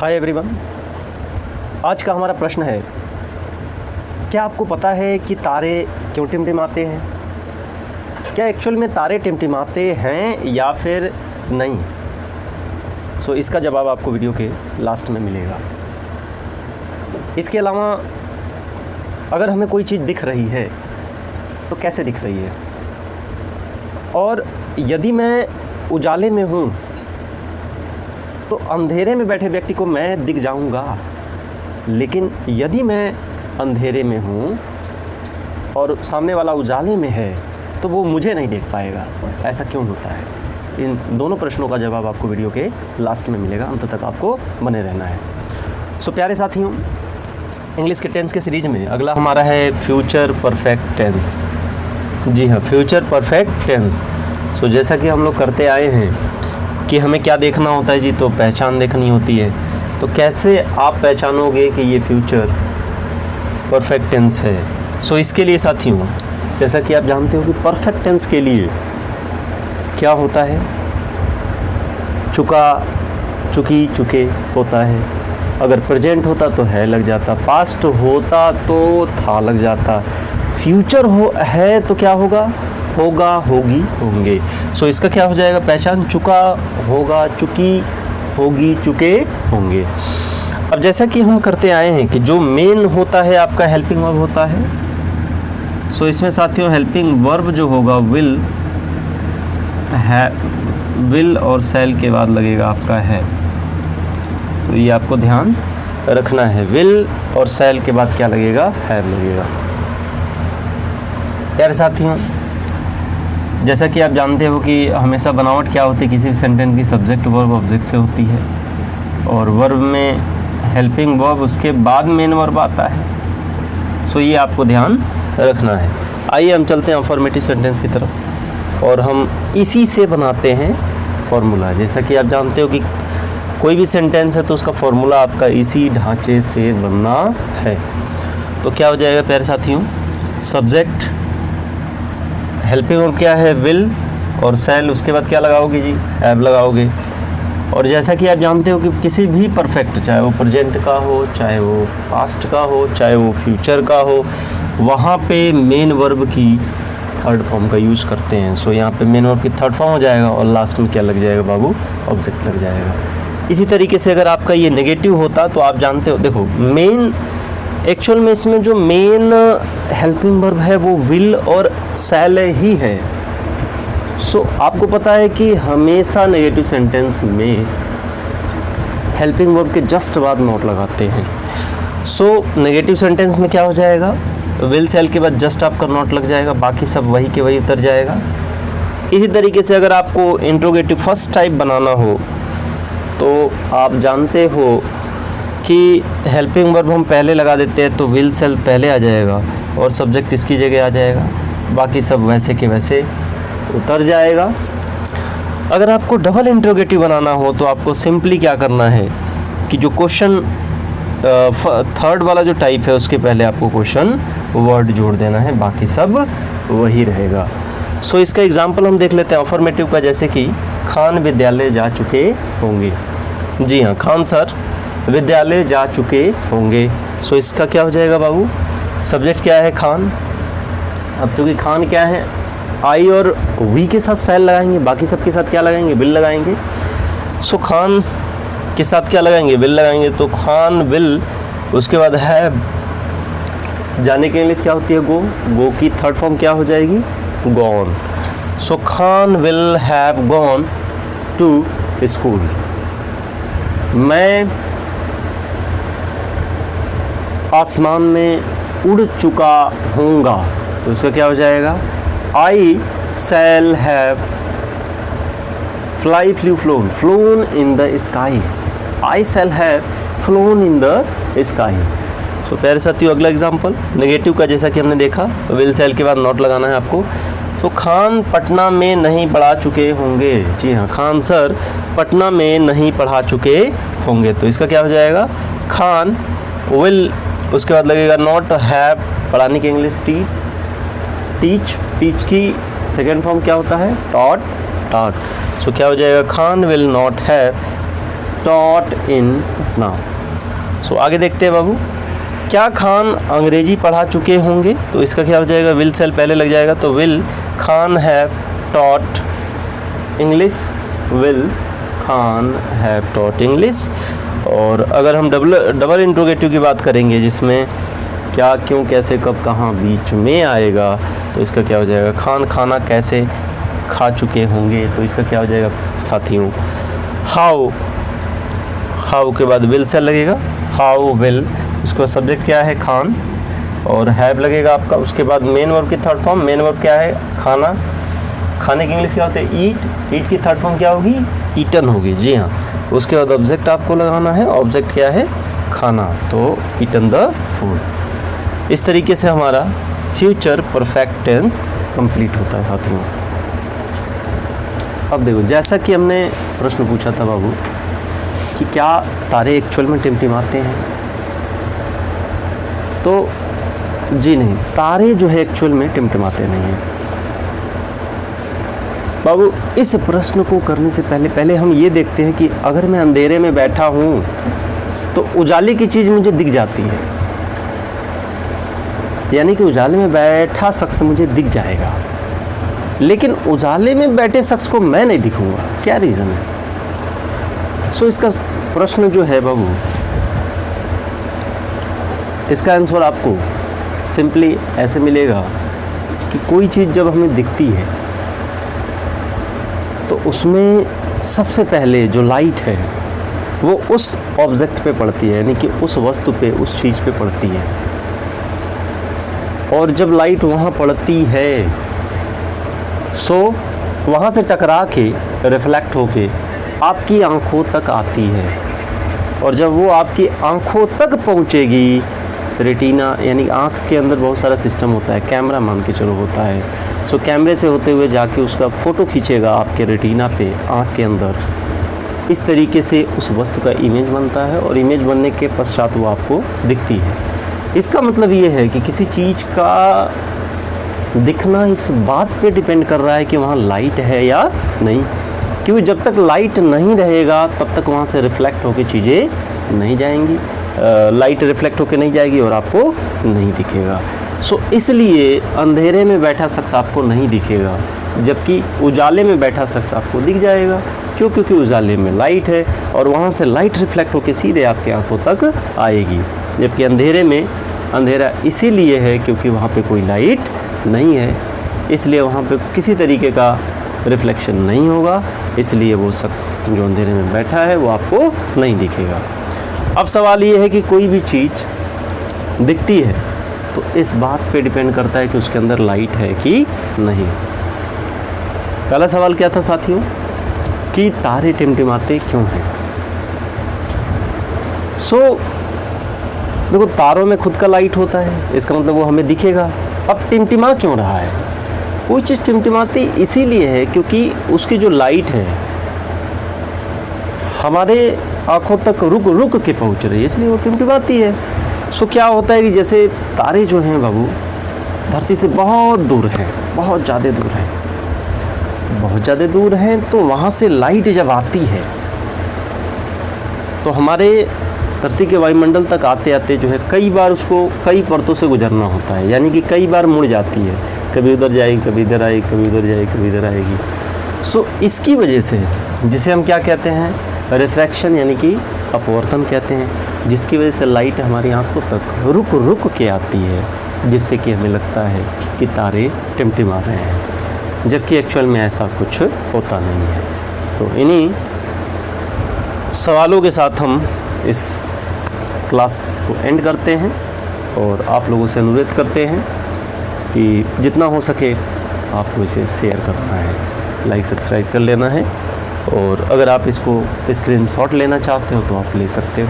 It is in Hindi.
हाय एवरीवन, आज का हमारा प्रश्न है, क्या आपको पता है कि तारे क्यों टिमटिमाते हैं? क्या एक्चुअल में तारे टिमटिमाते हैं या फिर नहीं? सो इसका जवाब आपको वीडियो के लास्ट में मिलेगा। इसके अलावा अगर हमें कोई चीज़ दिख रही है तो कैसे दिख रही है, और यदि मैं उजाले में हूँ तो अंधेरे में बैठे व्यक्ति को मैं दिख जाऊंगा, लेकिन यदि मैं अंधेरे में हूँ और सामने वाला उजाले में है तो वो मुझे नहीं देख पाएगा। ऐसा क्यों होता है? इन दोनों प्रश्नों का जवाब आपको वीडियो के लास्ट में मिलेगा, अंत तक आपको बने रहना है। सो प्यारे साथियों, इंग्लिश के टेंस के सीरीज में अगला हमारा है फ्यूचर परफेक्ट टेंस। जी हाँ, फ्यूचर परफेक्ट टेंस। सो जैसा कि हम लोग करते आए हैं कि हमें क्या देखना होता है जी, तो पहचान देखनी होती है। तो कैसे आप पहचानोगे कि ये फ्यूचर परफेक्ट टेंस है? सो इसके लिए साथियों, जैसा कि आप जानते हो कि परफेक्ट टेंस के लिए क्या होता है, चुका, चुकी, चुके होता है। अगर प्रेजेंट होता तो है लग जाता, पास्ट होता तो था लग जाता, फ्यूचर है तो क्या होगा, होगा, होगी, होंगे। सो इसका क्या हो जाएगा पहचान? चुका, होगा, चुकी, होगी, चुके, होंगे। अब जैसा कि हम करते आए हैं कि जो मेन होता है आपका हेल्पिंग वर्ब होता है। सो इसमें साथियों हेल्पिंग वर्ब जो होगा विल है, विल और सेल के बाद लगेगा आपका है। तो ये आपको ध्यान रखना है, विल और सेल के बाद क्या लगेगा, हैव लगेगा। यार साथियों, जैसा कि आप जानते हो कि हमेशा बनावट क्या होती है, किसी भी सेंटेंस की सब्जेक्ट वर्ब ऑब्जेक्ट से होती है, और वर्ब में हेल्पिंग वर्ब उसके बाद मेन वर्ब आता है। सो ये आपको ध्यान रखना है। आइए हम चलते हैं अफर्मेटिव सेंटेंस की तरफ, और हम इसी से बनाते हैं फॉर्मूला। जैसा कि आप जानते हो कि कोई भी सेंटेंस है तो उसका फॉर्मूला आपका इसी ढांचे से बनना है। तो क्या हो जाएगा प्यारे साथियों, सब्जेक्ट, हेल्पिंग वर्ब क्या है, विल और सेल, उसके बाद क्या लगाओगे जी, हैव लगाओगे। और जैसा कि आप जानते हो कि किसी भी परफेक्ट, चाहे वो प्रेजेंट का हो, चाहे वो पास्ट का हो, चाहे वो फ्यूचर का हो, वहाँ पे मेन वर्ब की थर्ड फॉर्म का यूज़ करते हैं। सो यहाँ पे मेन वर्ब की थर्ड फॉर्म हो जाएगा और लास्ट में क्या लग जाएगा बाबू, ऑब्जेक्ट लग जाएगा। इसी तरीके से अगर आपका ये नेगेटिव होता तो आप जानते हो, देखो मेन एक्चुअल में इसमें जो मेन हेल्पिंग वर्ब है वो विल और सेल ही है। सो आपको पता है कि हमेशा नेगेटिव सेंटेंस में हेल्पिंग वर्ब के जस्ट बाद नॉट लगाते हैं। सो नेगेटिव सेंटेंस में क्या हो जाएगा, विल सेल के बाद जस्ट आपका नॉट लग जाएगा, बाकी सब वही के वही उतर जाएगा। इसी तरीके से अगर आपको इंट्रोगेटिव फर्स्ट टाइप बनाना हो तो आप जानते हो कि हेल्पिंग वर्ब हम पहले लगा देते हैं तो विल सेल पहले आ जाएगा और सब्जेक्ट इसकी जगह आ जाएगा, बाकी सब वैसे के वैसे उतर जाएगा। अगर आपको डबल इंट्रोगेटिव बनाना हो तो आपको सिंपली क्या करना है कि जो क्वेश्चन थर्ड वाला जो टाइप है उसके पहले आपको क्वेश्चन वर्ड जोड़ देना है, बाकी सब वही रहेगा। सो इसका एग्जांपल हम देख लेते हैं अफर्मेटिव का, जैसे कि खान विद्यालय जा चुके होंगे। जी हाँ, खान सर विद्यालय जा चुके होंगे। सो इसका क्या हो जाएगा बाबू, सब्जेक्ट क्या है, खान। अब चूँकि खान क्या है, आई और वी के साथ सेल लगाएंगे, बाकी सब के साथ क्या लगाएंगे, विल लगाएंगे। सो खान के साथ क्या लगाएंगे, विल लगाएंगे। तो खान विल, उसके बाद हैव, जाने के इंग्लिश क्या होती है, गो, गो की थर्ड फॉर्म क्या हो जाएगी, gone. So Khan will have gone to school. मैं आसमान में उड़ चुका हूँगा, तो इसका क्या हो जाएगा, I shall have fly flew flown, flown in the sky. I shall have flown in the sky. So प्यारे साथियों, अगला एग्जांपल नेगेटिव का, जैसा कि हमने देखा विल सेल के बाद नॉट लगाना है आपको। सो खान पटना में नहीं पढ़ा चुके होंगे। जी हाँ, खान सर पटना में नहीं पढ़ा चुके होंगे। तो इसका क्या हो जाएगा, खान विल, उसके बाद लगेगा नॉट हैव, पढ़ाने की इंग्लिश टीच, टीच की सेकेंड फॉर्म क्या होता है, टॉट, टॉट। सो क्या हो जाएगा, Khan will not have taught in Patna. सो आगे देखते हैं बाबू, क्या खान अंग्रेजी पढ़ा चुके होंगे? तो इसका क्या हो जाएगा, विल सेल पहले लग जाएगा, तो will Khan have taught English, will Khan have taught English. और अगर हम डबल इंट्रोगेटिव की बात करेंगे जिसमें क्या, क्यों, कैसे, कब, कहाँ बीच में आएगा, तो इसका क्या हो जाएगा, खान खाना कैसे खा चुके होंगे, तो इसका क्या हो जाएगा साथियों, हाउ। हाउ के बाद विल सेल लगेगा, हाउ विल, उसका सब्जेक्ट क्या है खान, और हैव लगेगा आपका। उसके बाद मेन वर्ब की थर्ड फॉर्म, मेन वर्ब क्या है खाना, खाने की इंग्लिश क्या होते हैं ईट, ईट की थर्ड फॉर्म क्या होगी ईटन होगी, जी हाँ। उसके बाद ऑब्जेक्ट आपको लगाना है, ऑब्जेक्ट क्या है खाना, तो ईटन द फूड। इस तरीके से हमारा फ्यूचर परफेक्ट टेंस कंप्लीट होता है साथियों। अब देखो, जैसा कि हमने प्रश्न पूछा था बाबू कि क्या तारे एक्चुअल में टिमटिमाते हैं, तो जी नहीं, तारे जो है एक्चुअल में टिमटिमाते नहीं हैं बाबू। इस प्रश्न को करने से पहले हम ये देखते हैं कि अगर मैं अंधेरे में बैठा हूँ तो उजाले की चीज़ मुझे दिख जाती है, यानी कि उजाले में बैठा शख्स मुझे दिख जाएगा, लेकिन उजाले में बैठे शख्स को मैं नहीं दिखूंगा, क्या रीज़न है? सो इसका प्रश्न जो है बाबू, इसका आंसर आपको सिंपली ऐसे मिलेगा कि कोई चीज़ जब हमें दिखती है तो उसमें सबसे पहले जो लाइट है वो उस ऑब्जेक्ट पे पड़ती है, यानी कि उस वस्तु पे, उस चीज़ पे पड़ती है। और जब लाइट वहाँ पड़ती है सो वहाँ से टकरा के रिफ्लेक्ट होके आपकी आँखों तक आती है, और जब वो आपकी आँखों तक पहुँचेगी, रेटिना यानी आँख के अंदर बहुत सारा सिस्टम होता है, कैमरा मान के चलो होता है, सो कैमरे से होते हुए जाके उसका फ़ोटो खींचेगा आपके रेटिना पे, आँख के अंदर। इस तरीके से उस वस्तु का इमेज बनता है, और इमेज बनने के पश्चात वो आपको दिखती है। इसका मतलब ये है कि किसी चीज़ का दिखना इस बात पे डिपेंड कर रहा है कि वहाँ लाइट है या नहीं, क्योंकि जब तक लाइट नहीं रहेगा तब तक वहाँ से रिफ्लेक्ट होकर चीज़ें नहीं जाएंगी, लाइट रिफ्लेक्ट होकर नहीं जाएगी और आपको नहीं दिखेगा। सो इसलिए अंधेरे में बैठा शख्स आपको नहीं दिखेगा, जबकि उजाले में बैठा शख्स आपको दिख जाएगा। क्यों? क्योंकि उजाले में लाइट है और वहाँ से लाइट रिफ्लेक्ट होकर सीधे आपकी आंखों तक आएगी, जबकि अंधेरे में अंधेरा इसीलिए है क्योंकि वहाँ पे कोई लाइट नहीं है, इसलिए वहाँ पे किसी तरीके का रिफ्लेक्शन नहीं होगा, इसलिए वो शख्स जो अंधेरे में बैठा है वो आपको नहीं दिखेगा। अब सवाल ये है कि कोई भी चीज़ दिखती है तो इस बात पे डिपेंड करता है कि उसके अंदर लाइट है कि नहीं। पहला सवाल क्या था साथियों कि तारे टिमटिमाते क्यों हैं? सो देखो, तारों में खुद का लाइट होता है, इसका मतलब वो हमें दिखेगा। अब टिमटिमा क्यों रहा है? कोई चीज़ टिमटिमाती इसीलिए है क्योंकि उसकी जो लाइट है हमारे आँखों तक रुक रुक के पहुँच रही है, इसलिए वो टिमटिमाती है। सो क्या होता है कि जैसे तारे जो हैं बाबू धरती से बहुत दूर हैं, बहुत ज़्यादा दूर हैं, बहुत ज़्यादा दूर हैं, तो वहाँ से लाइट जब आती है तो हमारे धरती के वायुमंडल तक आते आते जो है कई बार उसको कई परतों से गुजरना होता है, यानी कि कई बार मुड़ जाती है, कभी उधर जाएगी, कभी इधर आएगी, कभी उधर जाएगी, कभी इधर आएगी। सो इसकी वजह से जिसे हम क्या कहते हैं, रिफ्रैक्शन यानी कि अपवर्तन कहते हैं, जिसकी वजह से लाइट हमारी आंखों तक रुक रुक के आती है, जिससे कि हमें लगता है कि तारे टिमटिमा रहे हैं, जबकि एक्चुअल में ऐसा कुछ होता नहीं है। सो इन्हीं सवालों के साथ हम इस क्लास को एंड करते हैं और आप लोगों से अनुरोध करते हैं कि जितना हो सके आपको इसे शेयर करना है, लाइक सब्सक्राइब कर लेना है, और अगर आप इसको स्क्रीनशॉट लेना चाहते हो तो आप ले सकते हो।